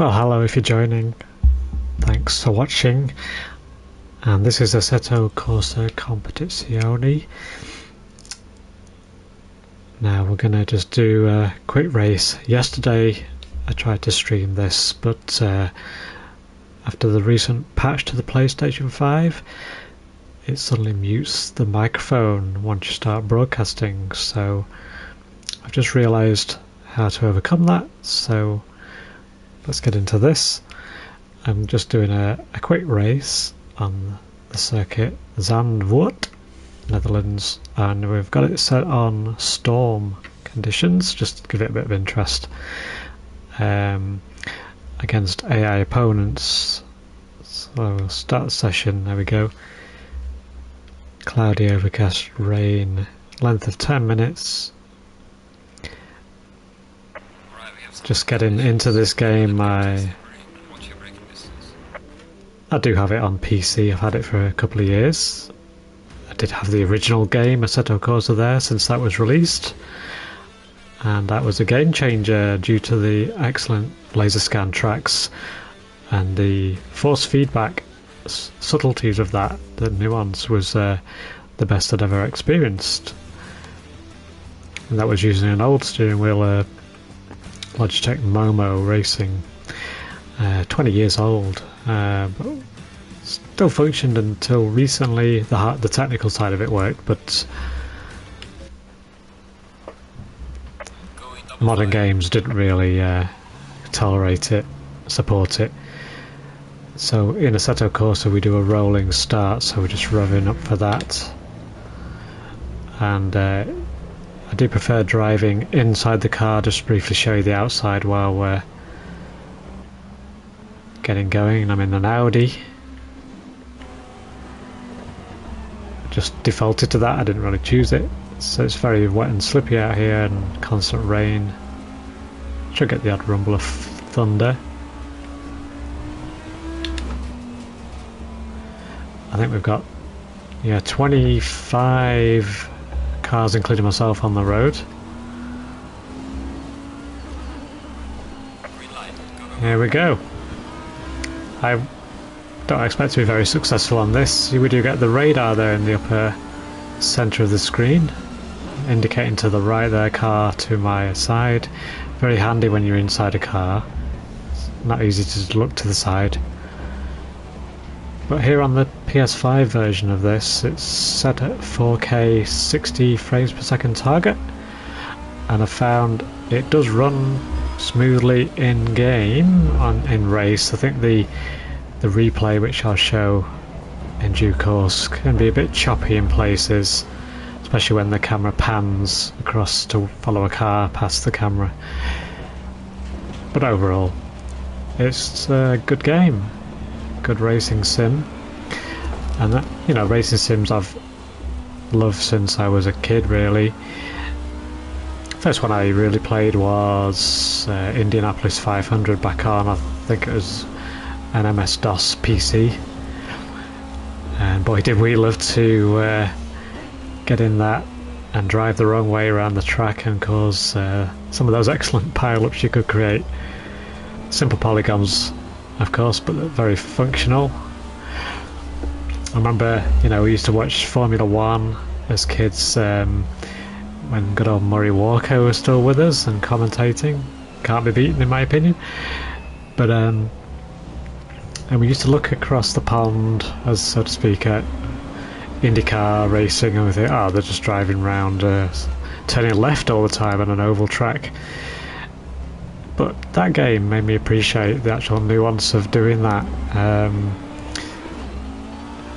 Well, hello if you're joining. Thanks for watching. And this is Assetto Corsa Competizione. Now we're going to just do a quick race. Yesterday I tried to stream this, but after the recent patch to the PlayStation 5, it suddenly mutes the microphone once you start broadcasting. So I've just realised how to overcome that. So let's get into this. I'm just doing a quick race on the circuit Zandvoort, Netherlands, and we've got it set on storm conditions just to give it a bit of interest, against AI opponents. So we'll start the session. There we go. Cloudy, overcast, rain, length of 10 minutes. Just getting into this game. I do have it on PC. I've had it for a couple of years. I did have the original game, Assetto Corsa, there since that was released, and that was a game changer due to the excellent laser scan tracks and the force feedback subtleties of that. The nuance was the best I'd ever experienced, and that was using an old steering wheel, Logitech Momo Racing, 20 years old, but still functioned until recently. The technical side of it worked, but modern games didn't really tolerate it, support it. So in Assetto Corsa we do a rolling start, so we're just revving up for that, and I do prefer driving inside the car. Just briefly show you the outside while we're getting going. I'm in an Audi. Just defaulted to that, I didn't really choose it. So it's very wet and slippy out here and constant rain. Should get the odd rumble of thunder. I think we've got 25 cars including myself on the road. Here we go. I don't expect to be very successful on this. We do get the radar there in the upper centre of the screen, indicating to the right there, car to my side. Very handy when you're inside a car. It's not easy to look to the side. But here on the PS5 version of this, it's set at 4K 60 frames per second target, and I found it does run smoothly in game in race. I think the replay, which I'll show in due course, can be a bit choppy in places, especially when the camera pans across to follow a car past the camera. But overall, it's a good game. Good racing sim, and that, racing sims I've loved since I was a kid, really. First one I really played was Indianapolis 500 back on, I think it was an MS-DOS PC, and boy did we love to get in that and drive the wrong way around the track and cause some of those excellent pile-ups you could create. Simple polygons, of course, but very functional. I remember, we used to watch Formula 1 as kids, when good old Murray Walker was still with us and commentating. Can't be beaten in my opinion. But and we used to look across the pond, as so to speak, at IndyCar racing, and we think, oh, they're just driving round, turning left all the time on an oval track. But that game made me appreciate the actual nuance of doing that,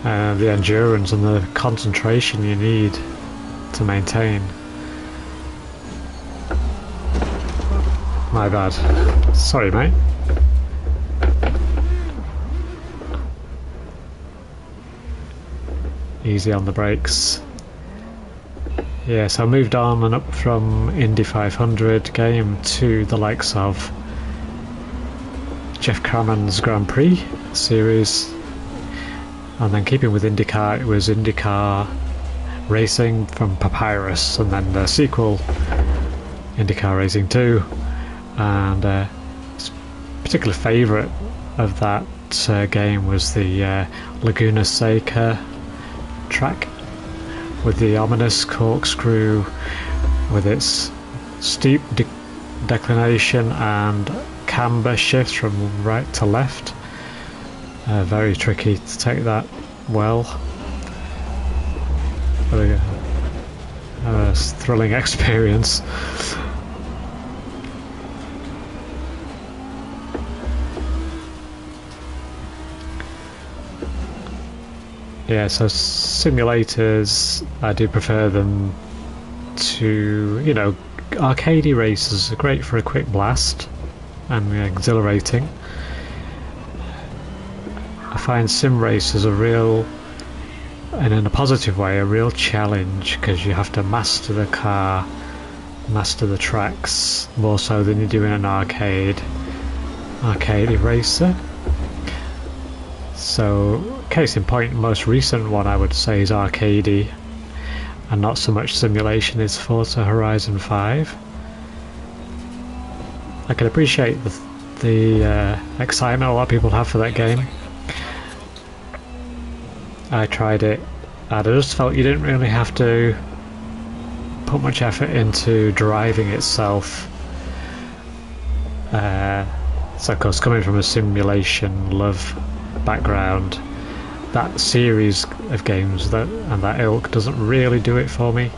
the endurance and the concentration you need to maintain. My bad. Sorry, mate. Easy on the brakes. Yeah, so I moved on and up from Indy 500 game to the likes of Jeff Crammond's Grand Prix series, and then keeping with IndyCar, it was IndyCar Racing from Papyrus, and then the sequel IndyCar Racing 2, and particular favourite of that game was the Laguna Seca track with the ominous corkscrew with its steep declination and camber shifts from right to left. Very tricky to take that well. But a thrilling experience. Yeah, so simulators, I do prefer them to, you know, arcadey races are great for a quick blast and exhilarating. I find sim races a real, and in a positive way, a real challenge, because you have to master the car, master the tracks, more so than you do in an arcadey racer. So, case in point, the most recent one I would say is arcadey, and not so much simulation, is Forza Horizon 5. I can appreciate the excitement a lot of people have for that game. I tried it and I just felt you didn't really have to put much effort into driving itself. So of course, coming from a simulation love background, that series of games and that ilk doesn't really do it for me.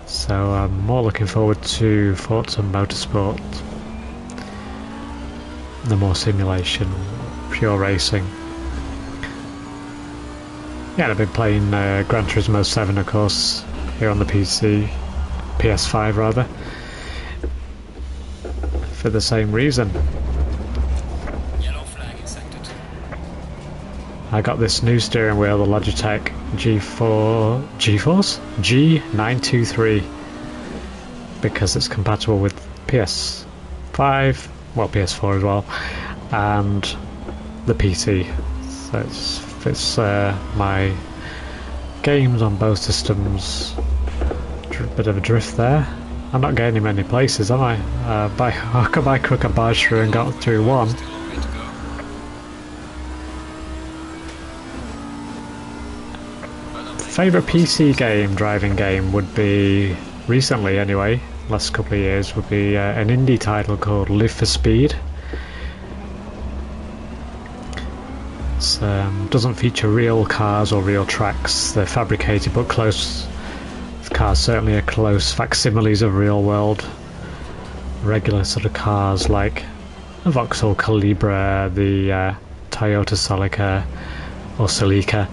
So I'm more looking forward to Forza Motorsport, the more simulation, pure racing. Yeah, I've been playing Gran Turismo 7, of course, here on the PC, PS5 rather, for the same reason. Yellow flag accepted. I got this new steering wheel, the Logitech GeForce G923, because it's compatible with PS5, well PS4 as well, and the PC. So it fits my games on both systems. Bit of a drift there. I'm not getting many places, am I? By hook or by crook I barged through and got through one. Favourite PC game, driving game, would be, recently anyway, last couple of years, would be an indie title called Live for Speed. It doesn't feature real cars or real tracks, they're fabricated but close. The cars certainly are close facsimiles of real world, regular sort of cars like the Vauxhall Calibra, the Toyota Celica or Celica,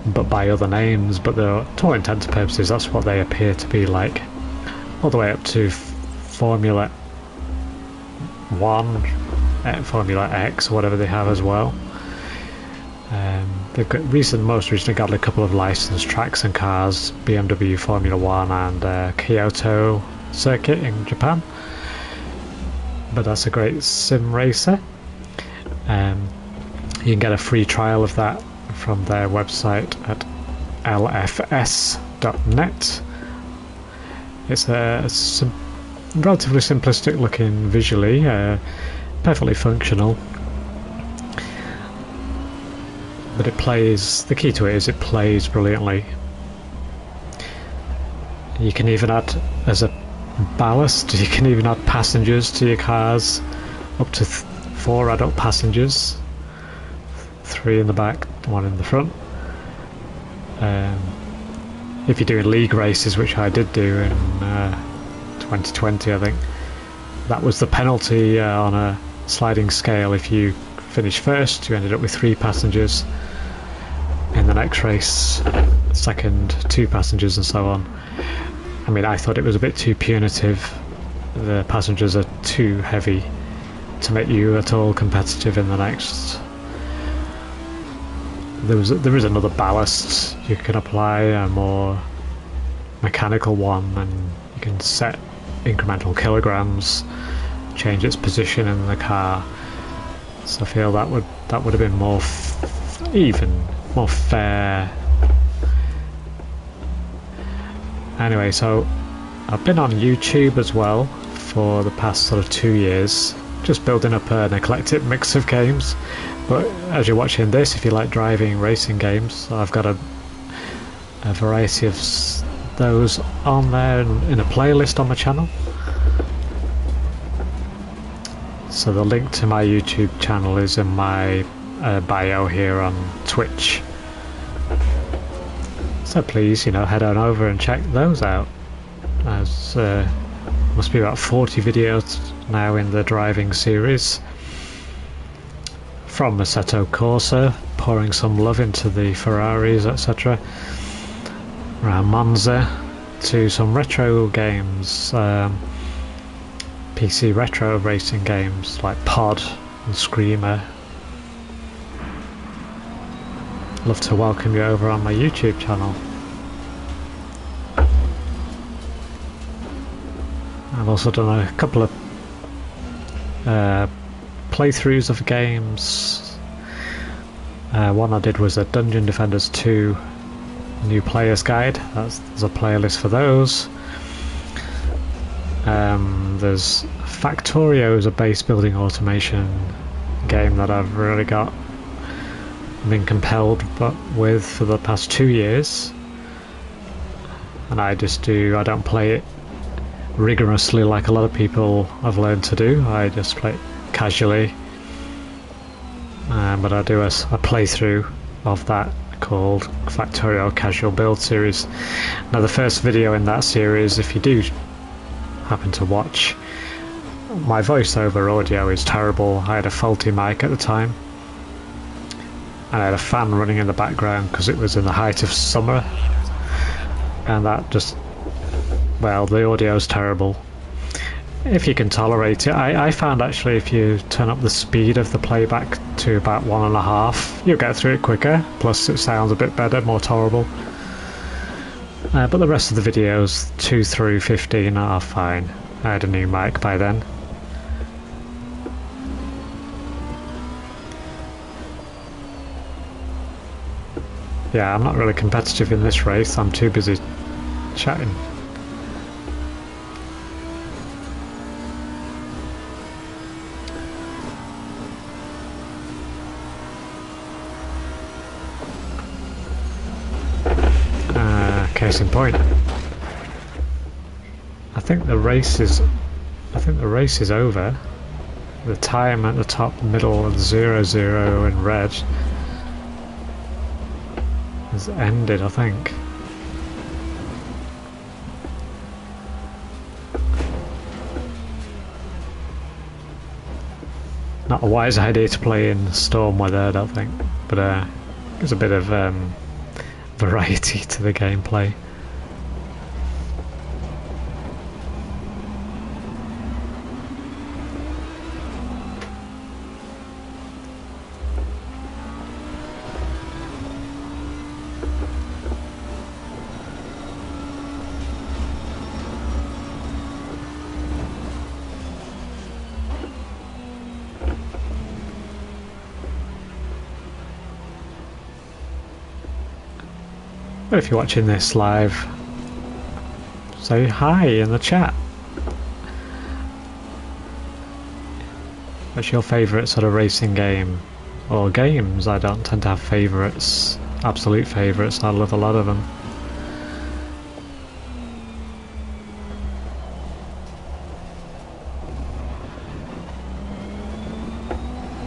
but by other names. But to all intents and purposes that's what they appear to be like, all the way up to Formula 1, Formula X, or whatever they have as well. They've got most recently got a couple of licensed tracks and cars, BMW Formula 1 and Kyoto circuit in Japan. But that's a great sim racer. You can get a free trial of that from their website at lfs.net. It's a relatively simplistic looking visually, perfectly functional. But it plays, the key to it is it plays brilliantly. You can even add, as a ballast, you can even add passengers to your cars, up to 4 adult passengers, 3 in the back, 1 in the front. If you're doing league races, which I did do in 2020 I think, that was the penalty on a sliding scale. If you finished first, you ended up with 3 passengers. In the next race, second, 2 passengers, and so on. I mean, I thought it was a bit too punitive. The passengers are too heavy to make you at all competitive in the next. There is another ballast you can apply, a more mechanical one, and you can set incremental kilograms, change its position in the car. So I feel that would have been more even, more fair. Anyway, so I've been on YouTube as well for the past sort of 2 years, just building up an eclectic mix of games. But as you're watching this, if you like driving racing games, I've got a variety of those on there in a playlist on my channel. So the link to my YouTube channel is in my bio here on Twitch. So please, head on over and check those out. There's must be about 40 videos now in the driving series. From Assetto Corsa, pouring some love into the Ferraris, etc. Around Monza, to some retro games, PC retro racing games like Pod and Screamer. Love to welcome you over on my YouTube channel. I've also done a couple of playthroughs of games. One I did was a Dungeon Defenders 2 New Player's Guide. There's a playlist for those. There's Factorio, is a base building automation game that I've really been compelled with for the past 2 years, and I don't play it rigorously like a lot of people have learned to do. I just play it casually, but I do a playthrough of that called Factorio Casual Build Series. Now the first video in that series, if you do happen to watch, my voiceover audio is terrible. I had a faulty mic at the time, and I had a fan running in the background because it was in the height of summer, and that just, well, the audio's terrible. If you can tolerate it, I found actually if you turn up the speed of the playback to about 1.5, you'll get through it quicker, plus it sounds a bit better, more tolerable. But the rest of the videos, 2 through 15, are fine. I had a new mic by then. Yeah, I'm not really competitive in this race, I'm too busy chatting. Case in point, I think the race is over. The time at the top middle of 0-0 in red has ended, I think. Not a wise idea to play in storm weather, I don't think, but there's a bit of variety to the gameplay. But if you're watching this live, say hi in the chat. What's your favourite sort of racing game? Or games? I don't tend to have favourites, absolute favourites. I love a lot of them.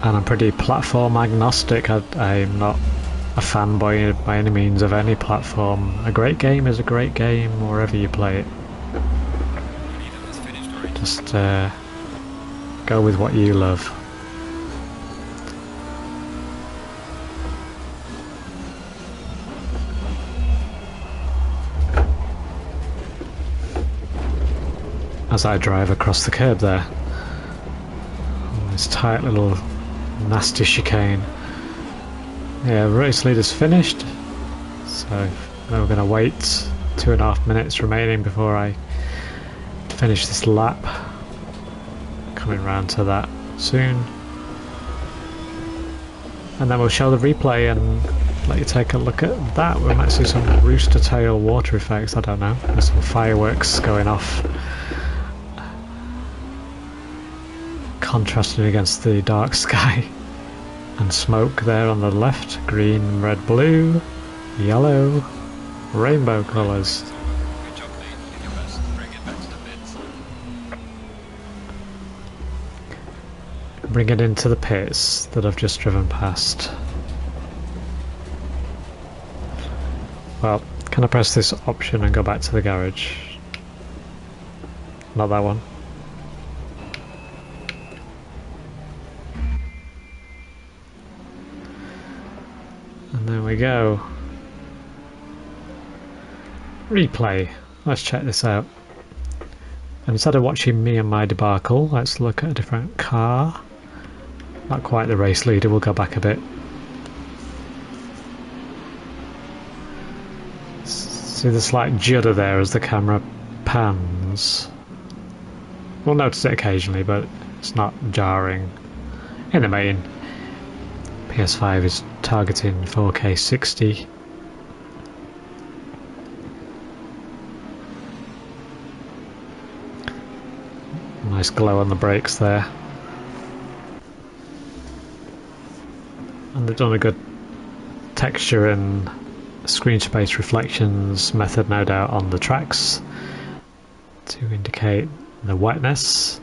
And I'm pretty platform agnostic. I'm not a fanboy by any means of any platform. A great game is a great game wherever you play it. Just go with what you love. As I drive across the curb there, on this tight little nasty chicane. Yeah, race leader's finished, so now we're going to wait 2.5 minutes remaining before I finish this lap. Coming round to that soon, and then we'll show the replay and let you take a look at that. We might see some rooster tail water effects, I don't know. There's some fireworks going off contrasting against the dark sky. And smoke there on the left, green, red, blue, yellow, rainbow colours. Good job, mate. You did your best. Bring it back to the pits. Bring it into the pits that I've just driven past. Well, can I press this option and go back to the garage? Not that one. And there we go. Replay. Let's check this out. And instead of watching me and my debacle, let's look at a different car. Not quite the race leader, we'll go back a bit. See the slight judder there as the camera pans. We'll notice it occasionally, but it's not jarring. In the main, PS5 is targeting 4K 60. Nice glow on the brakes there. And they've done a good texture and screen space reflections method, no doubt, on the tracks to indicate the wetness.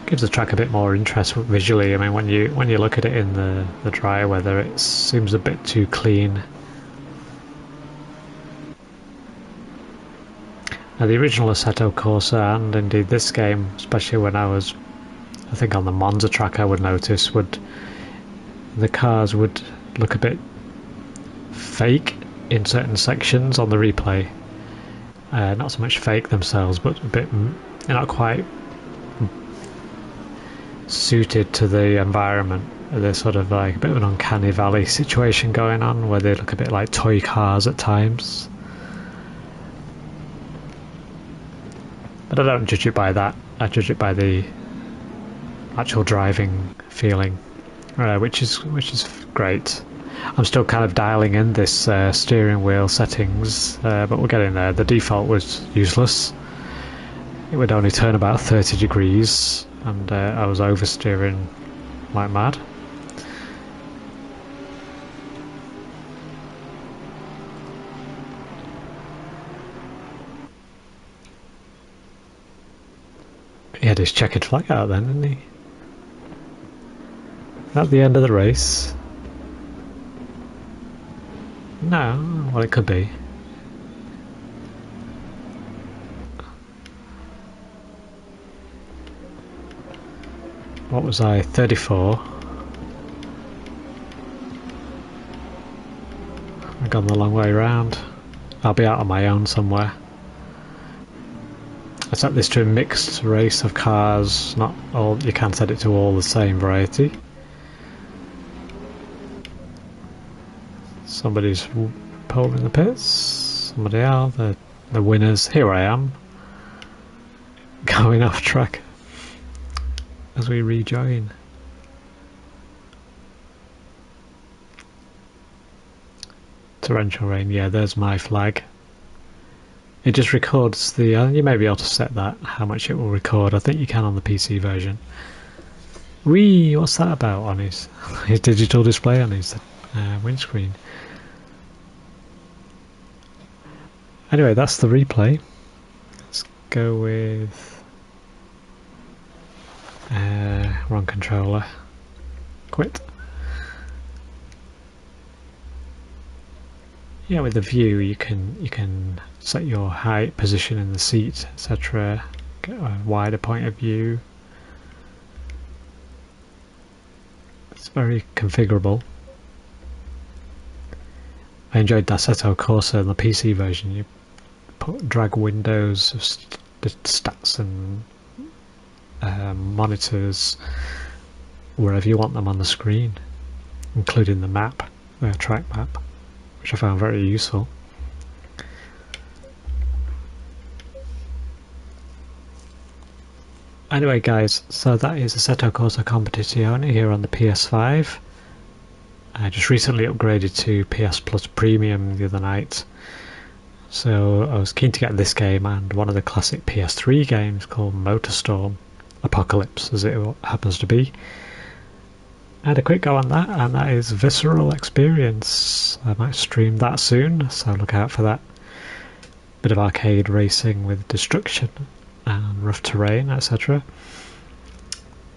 Gives the track a bit more interest visually. I mean, when you look at it in the dry weather, it seems a bit too clean. Now, the original Assetto Corsa, and indeed this game, especially when I think on the Monza track, I would notice the cars would look a bit fake in certain sections on the replay. Not so much fake themselves, but a bit not quite suited to the environment. There's sort of like a bit of an uncanny valley situation going on where they look a bit like toy cars at times. But I don't judge it by that. I judge it by the actual driving feeling, which is great. I'm still kind of dialing in this steering wheel settings, but we're getting there. The default was useless. It would only turn about 30 degrees, and I was oversteering like mad. He had his checkered flag out then, didn't he? At the end of the race. No, well, it could be. What was I? 34. I've gone the long way round. I'll be out on my own somewhere. I set this to a mixed race of cars. Not all. You can set it to all the same variety. Somebody's pulling the pits. Somebody else. The winners. Here I am. Going off track as we rejoin. Torrential rain. Yeah, there's my flag. It just records the. You may be able to set that how much it will record. I think you can on the PC version. Wee, what's that about on his digital display on his windscreen? Anyway, that's the replay. Let's go with wrong controller. Quit. Yeah, with the view you can set your height, position in the seat, etc. Get a wider point of view. It's very configurable. I enjoyed Assetto Corsa in the PC version. You drag windows of stats and monitors wherever you want them on the screen, including the map, the track map, which I found very useful. Anyway guys, so that is Assetto Corsa Competizione here on the PS5. I just recently upgraded to PS Plus Premium the other night, So I was keen to get this game and one of the classic PS3 games called Motorstorm Apocalypse, as it happens to be. I had a quick go on that, and that is Visceral Experience. I might stream that soon, so look out for that. Bit of arcade racing with destruction and rough terrain, etc.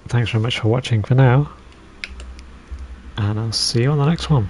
Thanks very much for watching for now, and I'll see you on the next one.